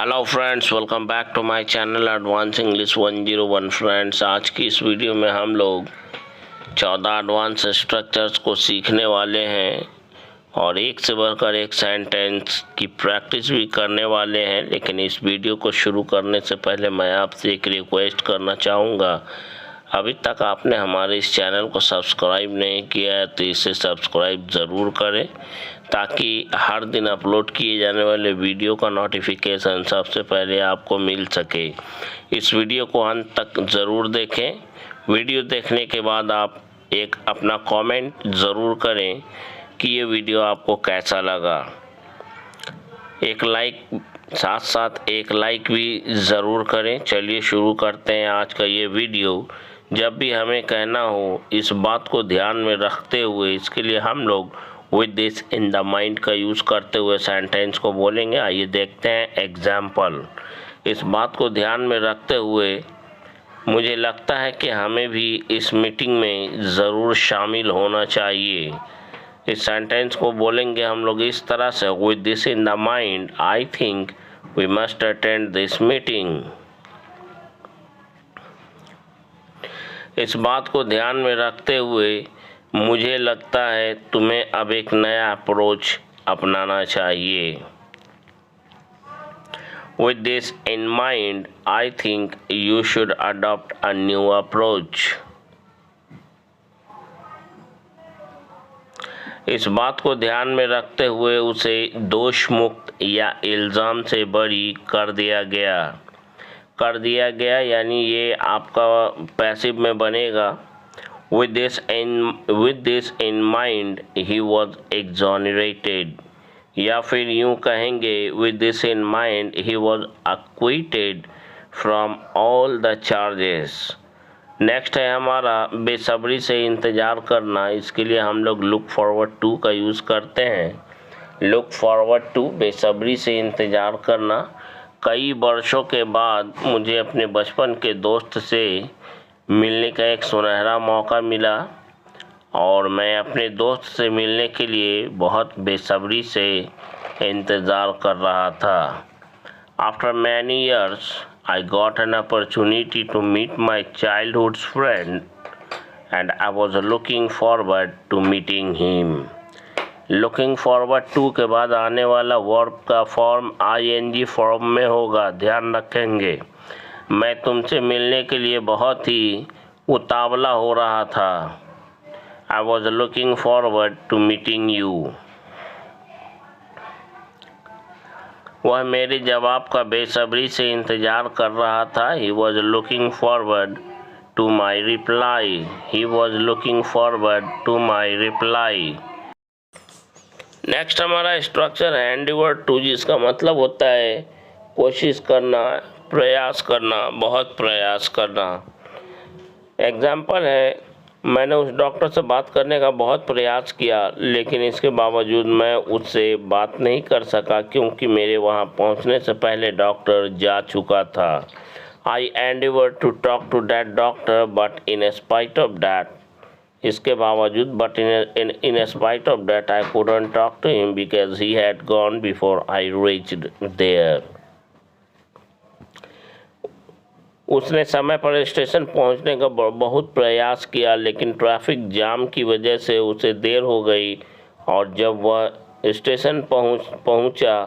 Hello friends, welcome back to my channel advance English 101। Friends, आज की इस video में हम लोग 14 एडवांस स्ट्रक्चर्स को सीखने वाले हैं और एक से बढ़कर एक सेंटेंस की प्रैक्टिस भी करने वाले हैं। लेकिन इस वीडियो को शुरू करने से पहले मैं आपसे एक रिक्वेस्ट करना चाहूँगा। अभी तक आपने हमारे इस चैनल को सब्सक्राइब नहीं किया है तो इसे सब्सक्राइब ज़रूर करें, ताकि हर दिन अपलोड किए जाने वाले वीडियो का नोटिफिकेशन सबसे पहले आपको मिल सके। इस वीडियो को अंत तक ज़रूर देखें। वीडियो देखने के बाद आप एक अपना कमेंट ज़रूर करें कि ये वीडियो आपको कैसा लगा। साथ साथ एक लाइक भी ज़रूर करें। चलिए शुरू करते हैं आज का ये वीडियो। जब भी हमें कहना हो, इस बात को ध्यान में रखते हुए, इसके लिए हम लोग with this in the mind का यूज़ करते हुए सेंटेंस को बोलेंगे। आइए देखते हैं एग्जाम्पल। इस बात को ध्यान में रखते हुए मुझे लगता है कि हमें भी इस मीटिंग में ज़रूर शामिल होना चाहिए। इस सेंटेंस को बोलेंगे हम लोग इस तरह से, with this in the mind I think we must attend this meeting. इस बात को ध्यान में रखते हुए मुझे लगता है तुम्हें अब एक नया अप्रोच अपनाना चाहिए। With this in mind, I think you should adopt a new approach. इस बात को ध्यान में रखते हुए उसे दोष मुक्त या इल्ज़ाम से बरी कर दिया गया यानी ये आपका पैसिव में बनेगा। With this in mind, he was exonerated. या फिर यूँ कहेंगे, with this in mind, he was acquitted from all the charges. Next है हमारा बेसब्री से इंतज़ार करना। इसके लिए हम लोग look forward to का यूज़ करते हैं। look forward to, बेसब्री से इंतज़ार करना। कई वर्षों के बाद मुझे अपने बचपन के दोस्त से मिलने का एक सुनहरा मौका मिला और मैं अपने दोस्त से मिलने के लिए बहुत बेसब्री से इंतज़ार कर रहा था। After many years, I got an opportunity to meet my childhood friend and I was looking forward to meeting him. Looking forward to के बाद आने वाला वर्ब का फॉर्म ing फॉर्म में होगा, ध्यान रखेंगे। मैं तुमसे मिलने के लिए बहुत ही उतावला हो रहा था। I was looking forward to meeting you. वह मेरे जवाब का बेसब्री से इंतज़ार कर रहा था। He was looking forward to my reply. He was looking forward to my reply. Next हमारा स्ट्रक्चर है एंडिवर टू, जिसका मतलब होता है कोशिश करना, प्रयास करना, बहुत प्रयास करना। एग्जाम्पल है, मैंने उस डॉक्टर से बात करने का बहुत प्रयास किया, लेकिन इसके बावजूद मैं उससे बात नहीं कर सका क्योंकि मेरे वहां पहुंचने से पहले डॉक्टर जा चुका था। I endeavored to talk to that doctor but in spite of that, इसके बावजूद but in spite of that I couldn't talk to him because he had gone before I reached there. उसने समय पर station पहुंचने का बहुत प्रयास किया, लेकिन ट्रैफिक जाम की वजह से उसे देर हो गई और जब वह स्टेशन पहुंचा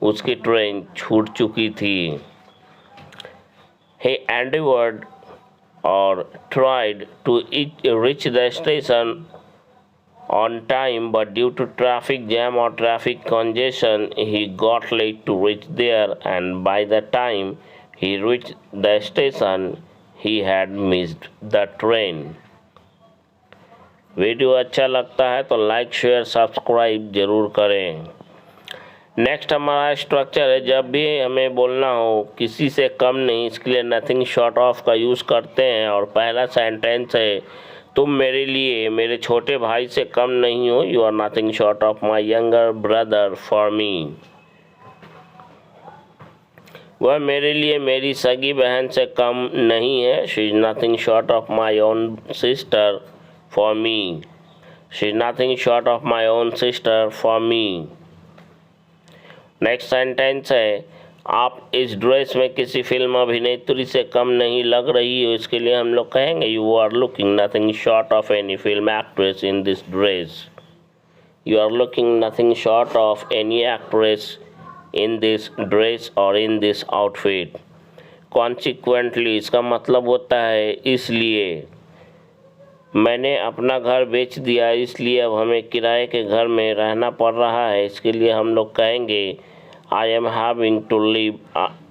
उसकी ट्रेन छूट चुकी थी। He endeavored or tried to reach the station on time, but due to traffic jam or traffic congestion, he got late to reach there, and by the time he reached the station, he had missed the train. Video अच्छा लगता है तो like, share, subscribe जरूर करें। Next हमारा structure है, जब भी हमें बोलना हो किसी से कम नहीं, इसके लिए नथिंग शॉर्ट ऑफ का यूज़ करते हैं। और पहला सेंटेंस है, तुम मेरे लिए मेरे छोटे भाई से कम नहीं हो। You are nothing short of my younger brother for me. वह मेरे लिए मेरी सगी बहन से कम नहीं है। She is nothing short of my own sister for me. She is nothing short of my own sister for me. Next sentence है, आप इस ड्रेस में किसी फिल्म अभिनेत्री से कम नहीं लग रही हो, इसके लिए हम लोग कहेंगे you are looking nothing short of any film actress in this dress. You are looking nothing short of any actress in this dress और इन दिस आउटफिट। कॉन्सिक्वेंटली इसका मतलब होता है इसलिए। मैंने अपना घर बेच दिया, इसलिए अब हमें किराए के घर में रहना पड़ रहा है, इसके लिए हम लोग कहेंगे I am having to live.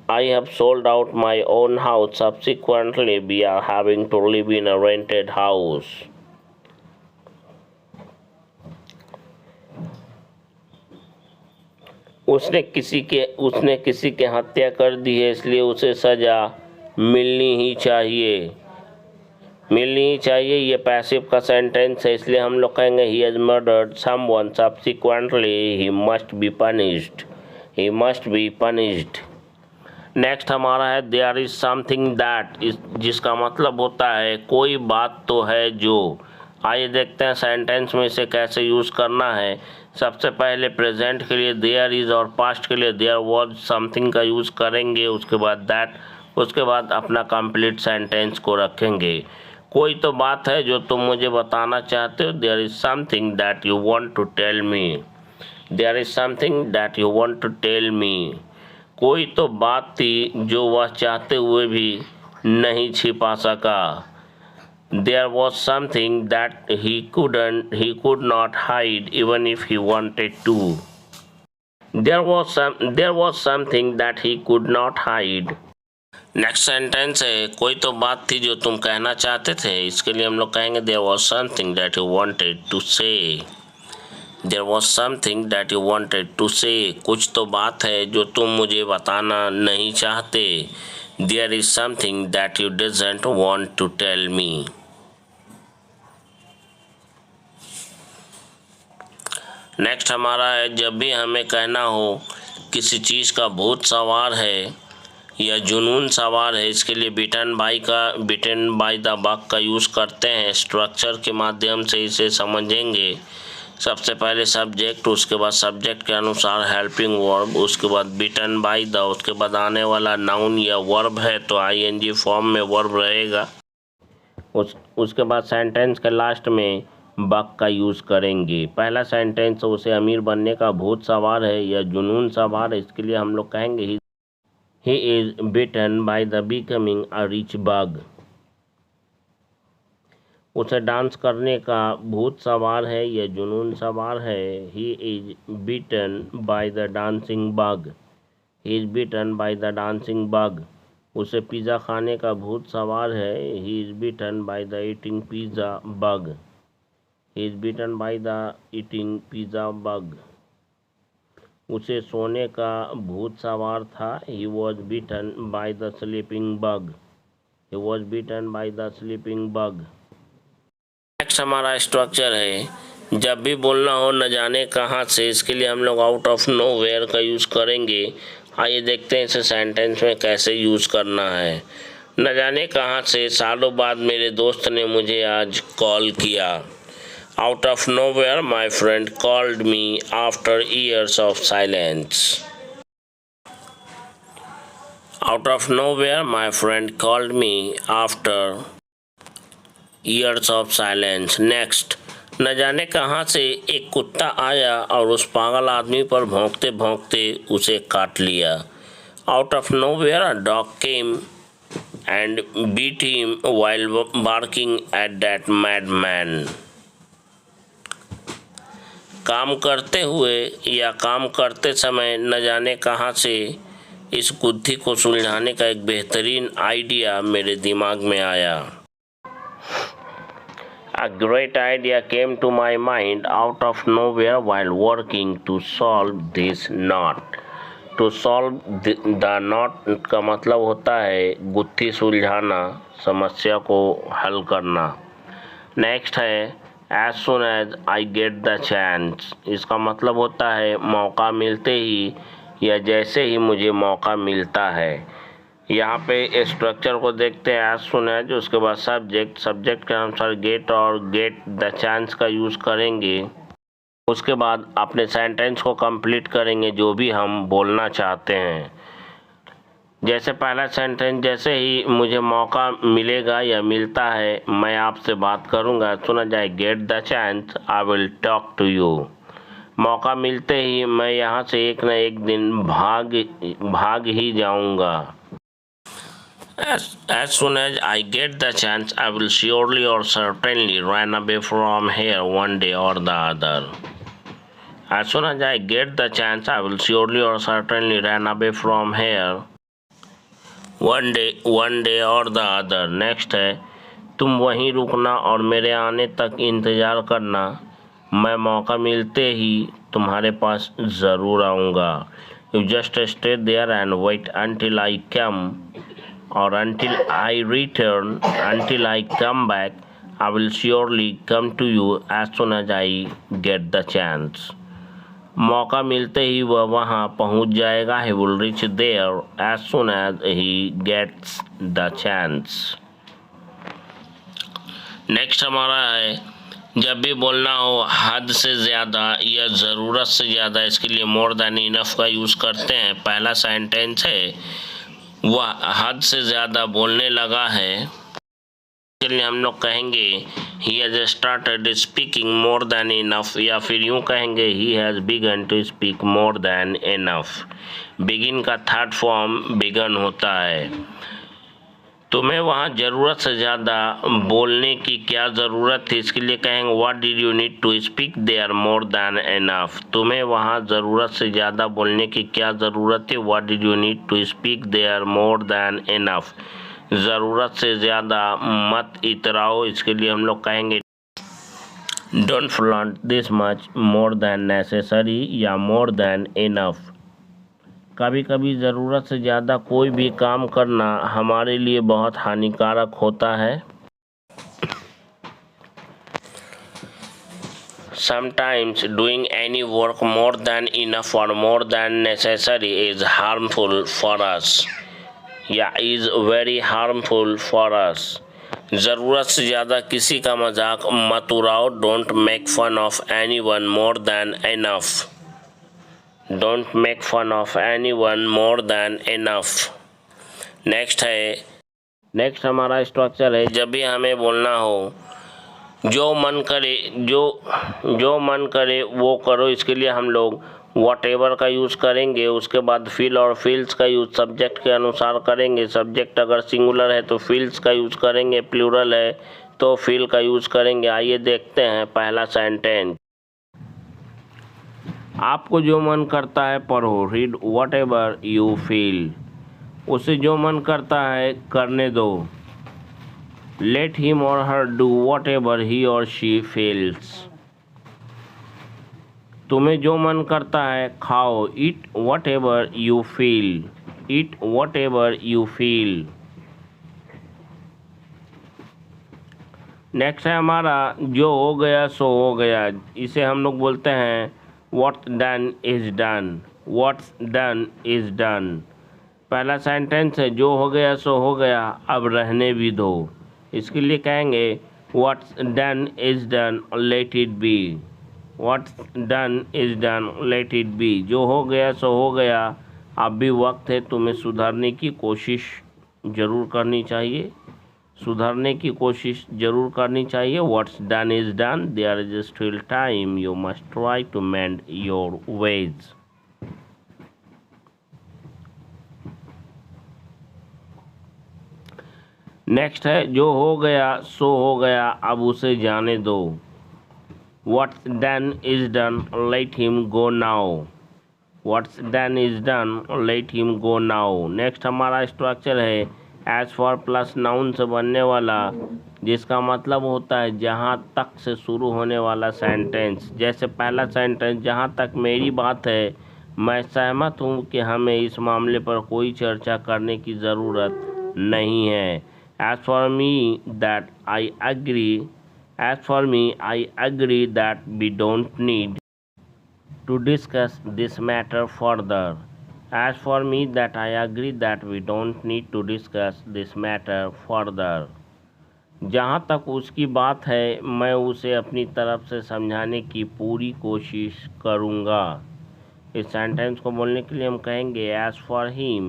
I have sold out my own house. Subsequently, we are having to live in a rented house. उसने किसी के हत्या कर दी है, इसलिए उसे सजा मिलनी ही चाहिए। ये पैसिव का सेंटेंस है, इसलिए हम लोग कहेंगे he has murdered someone. Subsequently, he must be punished. He must be punished. Next हमारा है there is something that, जिसका मतलब होता है कोई बात तो है जो। आइए देखते हैं सेंटेंस में इसे कैसे यूज़ करना है। सबसे पहले प्रेजेंट के लिए there is और पास्ट के लिए there was something का यूज़ करेंगे, उसके बाद that, उसके बाद अपना कंप्लीट सेंटेंस को रखेंगे। कोई तो बात है जो तुम मुझे बताना चाहते हो, there is something that you want to tell me. There is something that you want to tell me. कोई तो बात थी जो वह चाहते हुए भी नहीं छिपा सका। There was something that he could not hide even if he wanted to. There was something that he could not hide. Next sentence है कोई तो बात थी जो तुम कहना चाहते थे, इसके लिए हम लोग कहेंगे there was something that you wanted to say. There was something that you wanted to say. कुछ तो बात है जो तुम मुझे बताना नहीं चाहते। There is something that you didn't want to tell me. Next हमारा है जब भी हमें कहना हो किसी चीज़ का भूत सवार है या जुनून सवार है, इसके लिए बिटन बाय द बग का यूज़ करते हैं। स्ट्रक्चर के माध्यम से इसे समझेंगे। सबसे पहले सब्जेक्ट, उसके बाद सब्जेक्ट के अनुसार हेल्पिंग वर्ब, उसके बाद बिटन बाय द, उसके बाद आने वाला नाउन या वर्ब है तो आईएनजी फॉर्म में वर्ब रहेगा। उसके बाद सेंटेंस के लास्ट में बग का यूज़ करेंगे। पहला सेंटेंस उसे अमीर बनने का भूत सवार है या जुनून सवार है, इसके लिए हम लोग कहेंगे he is bitten by the becoming a rich bug. उसे डांस करने का भूत सवार है या जुनून सवार है। He is beaten by the dancing bug. He is beaten by the dancing bug. उसे पिज़्ज़ा खाने का भूत सवार है। He is beaten by the eating pizza bug. He is beaten by the eating pizza bug. उसे सोने का भूत सवार था। He was beaten by the sleeping bug. He was beaten by the sleeping bug. Next हमारा structure है जब भी बोलना हो न जाने कहाँ से, इसके लिए हम लोग आउट ऑफ नोवेयर का यूज़ करेंगे। आइए देखते हैं इसे सेंटेंस में कैसे यूज़ करना है। न जाने कहाँ से सालों बाद मेरे दोस्त ने मुझे आज कॉल किया। Out of nowhere my friend called me after years of silence. Out of nowhere my friend called me after years of silence. Next, न जाने कहाँ से एक कुत्ता आया और उस पागल आदमी पर भौंकते भौंकते उसे काट लिया। Out of nowhere a dog came and beat him while barking at that mad man. काम करते हुए या काम करते समय न जाने कहाँ से इस बुद्धि को सुलझाने का एक बेहतरीन आइडिया मेरे दिमाग में आया। A great idea came to my mind out of nowhere while working to solve this knot. To solve the knot का मतलब होता है गुत्थी सुलझाना, समस्या को हल करना। नेक्स्ट है as soon as I get the chance. इसका मतलब होता है मौका मिलते ही या जैसे ही मुझे मौका मिलता है। यहाँ पे स्ट्रक्चर को देखते हैं। एज सुन है जो उसके बाद सब्जेक्ट के अनुसार गेट और गेट द चांस का यूज़ करेंगे। उसके बाद अपने सेंटेंस को कंप्लीट करेंगे जो भी हम बोलना चाहते हैं। जैसे पहला सेंटेंस, जैसे ही मुझे मौका मिलेगा या मिलता है मैं आपसे बात करूँगा, सुना जाए get the chance I will talk to you. मौका मिलते ही मैं यहाँ से एक न एक दिन भाग ही जाऊँगा। As soon as I get the chance, I will surely or certainly run away from here one day or the other. As soon as I get the chance, I will surely or certainly run away from here one day or the other. Next है, तुम वहीं रुकना और मेरे आने तक इंतज़ार करना, मैं मौका मिलते ही तुम्हारे पास ज़रूर आऊँगा। You just stay there and wait until I come or until I return, until I come back. I will surely come to you as soon as I get the chance. मौका मिलते ही वह वहाँ पहुँच जाएगा। He will reach there as soon as he gets the chance. Next हमारा है, जब भी बोलना हो हद से ज़्यादा या ज़रूरत से ज़्यादा, इसके लिए मोर देन इनफ का यूज़ करते हैं। पहला सेंटेंस है, वह हद से ज़्यादा बोलने लगा है, इसके लिए हम लोग कहेंगे he has started speaking more than enough, या फिर यूँ कहेंगे he has begun to speak more than enough. Begin का थर्ड फॉर्म बिगन होता है। तुम्हें वहाँ ज़रूरत से ज़्यादा बोलने की क्या ज़रूरत थी, इसके लिए कहेंगे what did you need to speak there more than enough. तुम्हें वहाँ ज़रूरत से ज़्यादा बोलने की क्या ज़रूरत थी, what did you need to speak there more than enough. ज़रूरत से ज़्यादा मत इतराओ, इसके लिए हम लोग कहेंगे don't flaunt this much more than necessary या मोर देन इनफ। कभी कभी ज़रूरत से ज़्यादा कोई भी काम करना हमारे लिए बहुत हानिकारक होता है। Sometimes doing any work more than enough or more than necessary is harmful for us. या is very harmful for us. ज़रूरत से ज़्यादा किसी का मजाक मत उड़ाओ। Don't make fun of anyone more than enough. Don't make fun of anyone more than enough. Next है, नेक्स्ट हमारा स्ट्रक्चर है, जब भी हमें बोलना हो जो मन करे वो करो, इसके लिए हम लोग whatever का यूज़ करेंगे। उसके बाद फील और फील्स का यूज़ सब्जेक्ट के अनुसार करेंगे। सब्जेक्ट अगर सिंगुलर है तो फील्स का यूज़ करेंगे, प्लूरल है तो फील का यूज़ करेंगे। आइए देखते हैं पहला सेंटेंस। आपको जो मन करता है पढ़ो, read what ever you feel. उसे जो मन करता है करने दो, लेट हिम और her do what ever he और शी फील्स। तुम्हें जो मन करता है खाओ, eat what ever you feel, eat what ever you feel. Next है हमारा, जो हो गया सो हो गया। इसे हम लोग बोलते हैं What's done is done. What's done is done. पहला सेंटेंस है, जो हो गया सो हो गया, अब रहने भी दो। इसके लिए कहेंगे What's done is done, let it be. What's done is done, let it be. जो हो गया सो हो गया, अब भी वक्त है तुम्हें सुधारने की कोशिश ज़रूर करनी चाहिए, सुधरने की कोशिश ज़रूर करनी चाहिए। What's done is done. There is still time. You must try to mend your ways. Next है, जो हो गया सो हो गया, अब उसे जाने दो। What's done is done. Let him go now. What's done is done. Let him go now. Next हमारा स्ट्रक्चर है एज फॉर प्लस नाउन से बनने वाला, जिसका मतलब होता है जहाँ तक से शुरू होने वाला सेंटेंस। जैसे पहला सेंटेंस, जहाँ तक मेरी बात है मैं सहमत हूँ कि हमें इस मामले पर कोई चर्चा करने की ज़रूरत नहीं है। As for me that I agree, as for me I agree that we don't need to discuss this matter further. As for me that I agree that we don't need to discuss this matter further. जहाँ तक उसकी बात है मैं उसे अपनी तरफ से समझाने की पूरी कोशिश करूँगा। इस सेंटेंस को बोलने के लिए हम कहेंगे as for him,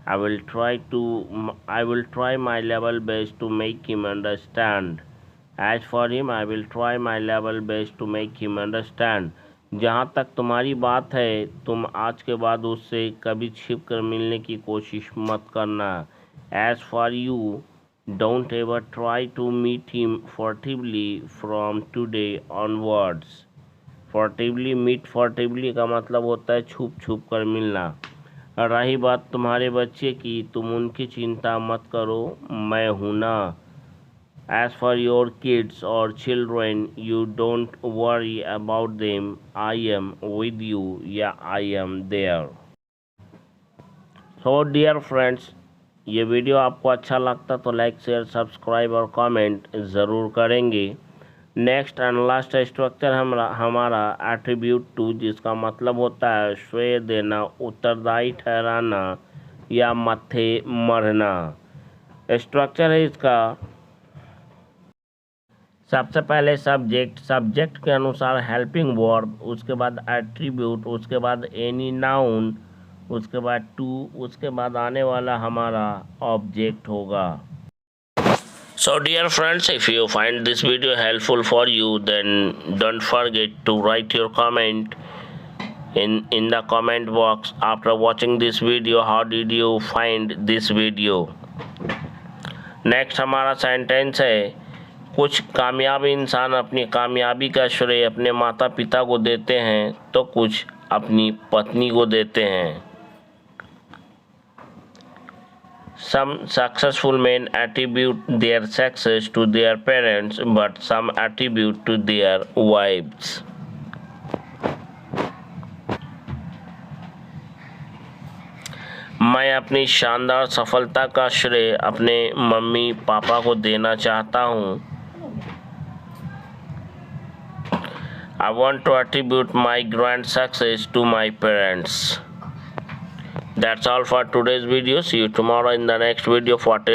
I will try my level best to make him understand. As for him, I will try my level best to make him understand. जहाँ तक तुम्हारी बात है, तुम आज के बाद उससे कभी छिप कर मिलने की कोशिश मत करना. As for you, don't ever try to meet him furtively from today onwards. Furtively का मतलब होता है छुप छुप कर मिलना. रही बात तुम्हारे बच्चे की, तुम उनकी चिंता मत करो, मैं हूं ना. As for your kids or children, you don't worry about them. I am with you. Yeah, I am there. So dear friends, ये वीडियो आपको अच्छा लगता तो लाइक शेयर सब्सक्राइब और कमेंट ज़रूर करेंगे. नेक्स्ट एंड लास्ट स्ट्रक्चर हमारा attribute to, जिसका मतलब होता है श्रेय देना, उत्तरदायी ठहराना या मत्थे मरना. स्ट्रक्चर है इसका, सबसे पहले सब्जेक्ट के अनुसार हेल्पिंग वर्ब, उसके बाद एट्रीब्यूट, उसके बाद एनी नाउन, उसके बाद टू, उसके बाद आने वाला हमारा ऑब्जेक्ट होगा. So dear friends, if you find this video helpful for you, then don't forget to write your comment in the comment box. After watching this video, how did you find this video? Next हमारा sentence है, कुछ कामयाब इंसान अपनी कामयाबी का श्रेय अपने माता पिता को देते हैं तो कुछ अपनी पत्नी को देते हैं. Some successful men attribute their success to their parents, but some attribute to their wives. मैं अपनी शानदार सफलता का श्रेय अपने मम्मी पापा को देना चाहता हूँ. I want to attribute my grand success to my parents. That's all for today's video. See you tomorrow in the next video. For till